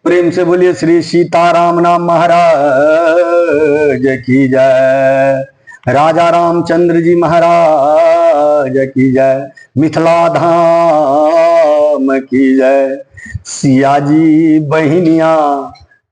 प्रेम से बोलिए श्री सीताराम नाम महाराज की जय। राजा रामचंद्र जी महाराज की जय। मिथिला धाम की जय। सिया जी बहिनिया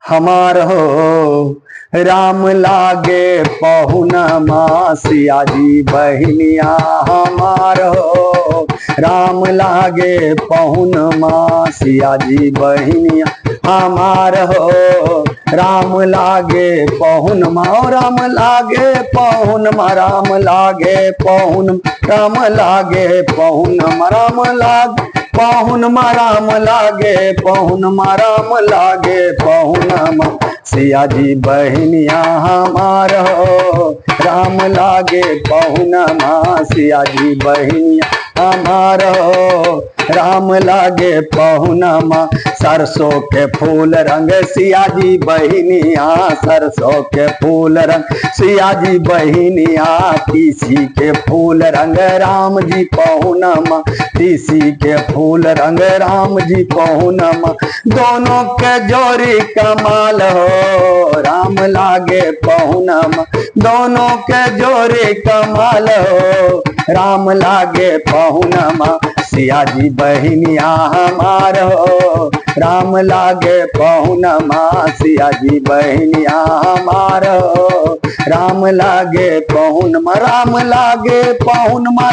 हमार हो, राम लागे पहुनमा। सिया जी बहिनिया हमार हो, राम लागे पहुनमा। सिया जी बहिनिया हमार हो, राम लागे पहुनमा। राम लागे पहुनमा, राम लागे पहुनमा, राम लागे पहुनमा, राम लागे पहुनमा, राम लागे पहुनमा, राम लागे पहुनमा। सिया जी बहिनिया हमार हो, राम लागे पहुनमा। सिया जी बहिनिया हमार हो, राम लागे पहुनमा। सरसों के फूल रंग सिया जी बहिनिया, सरसों के फूल रंग सिया जी बहिनिया। तीसी के फूल रंग राम जी पहुनमा, तीसी के फूल रंग राम जी पहुनमा। दोनों के जोड़ी कमाल हो, राम लागे पहुनमा। दोनों के जोड़ी कमाल हो, राम लागे पहुनमा। सिया जी बहिनिया हमार हो, राम लागे पहुनमा। सिया जी बहिनिया हमार हो, राम लागे पहुनमा। राम लागे पहुनमा,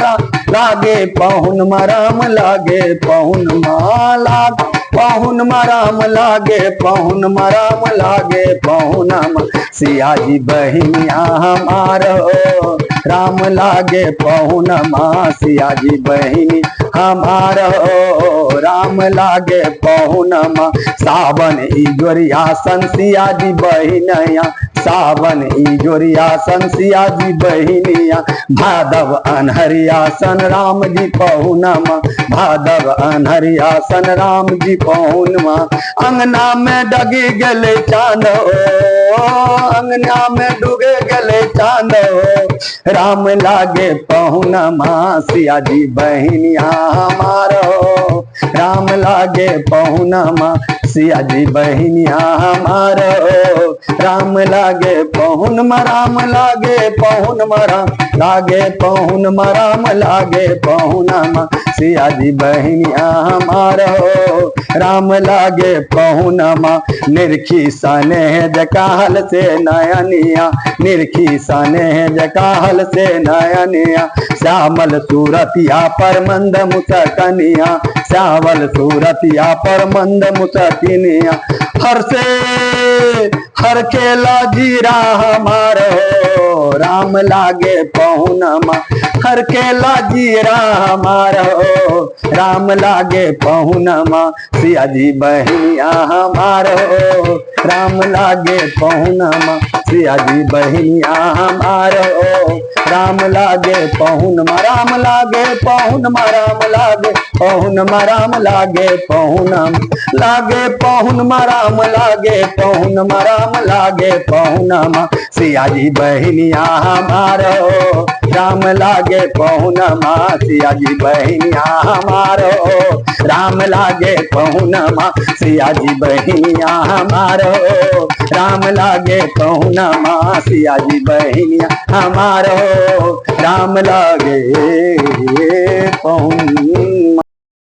लागे पहुनमा, राम लागे पहुनमा। लाग पहुनमा, राम लागे पहुनमा, राम लागे पहुनमा। सिया जी बहिनिया हमार हो, राम लागे पहुनमा। सिया जी बहिनी हमार हो, राम लागे पहुनमा। सावन ई जोरिया सन सिया जी बहिनिया, सावन ई जोरिया सन सिया जी बहिनिया। भादव अनहरिया सन राम जी पहुनमा, भादव अनहरिया सन राम जी पहुनमा। अंगना में डगी गले चांद हो, अंगना में डूबे गले चांद हो, राम लागे पहुनमा। सिया जी बहिनिया हमार हो, राम लागे पहुनमा। सिया जी बहिनिया हमार हो, राम लागे पहुनमा, राम लागे पहुनमा, राम लागे पहुनमा, राम लागे पहुनमा। सिया जी बहिनिया हमार हो, राम लागे पहुनमा। निरखी सने जकाहल से नयनिया, निरखी सने जकाहल से नयनिया। श्यामल सूरतिया पर मंद मुसकनिया, श्यामल सूरतिया पर मंद मुसकिनिया। हर से हर केला जीरा हमार हो, राम लागे पहुनमा। हर केला जीरा हमार हो, राम लागे पहुनमा। सिया जी बहिनिया हमार हो, राम लागे पहुनमा। सिया जी बहिनिया हमार हो, राम लागे पहुनमा। राम लागे पहुनमा, राम लागे पहुनमा, राम लागे पहुनमा। लागे पहुनमा, राम लागे पहुनमा, राम लागे पहुनमा। सिया जी बहिनिया हमार हो, राम लागे पहुनमा। सिया जी बहिनिया हमार हो, राम लागे पहुनमा। सिया जी बहिनिया हमार हो, राम लागे पहुनमा। सिया जी बहिनिया हमार हो, राम लागे पहुनमा।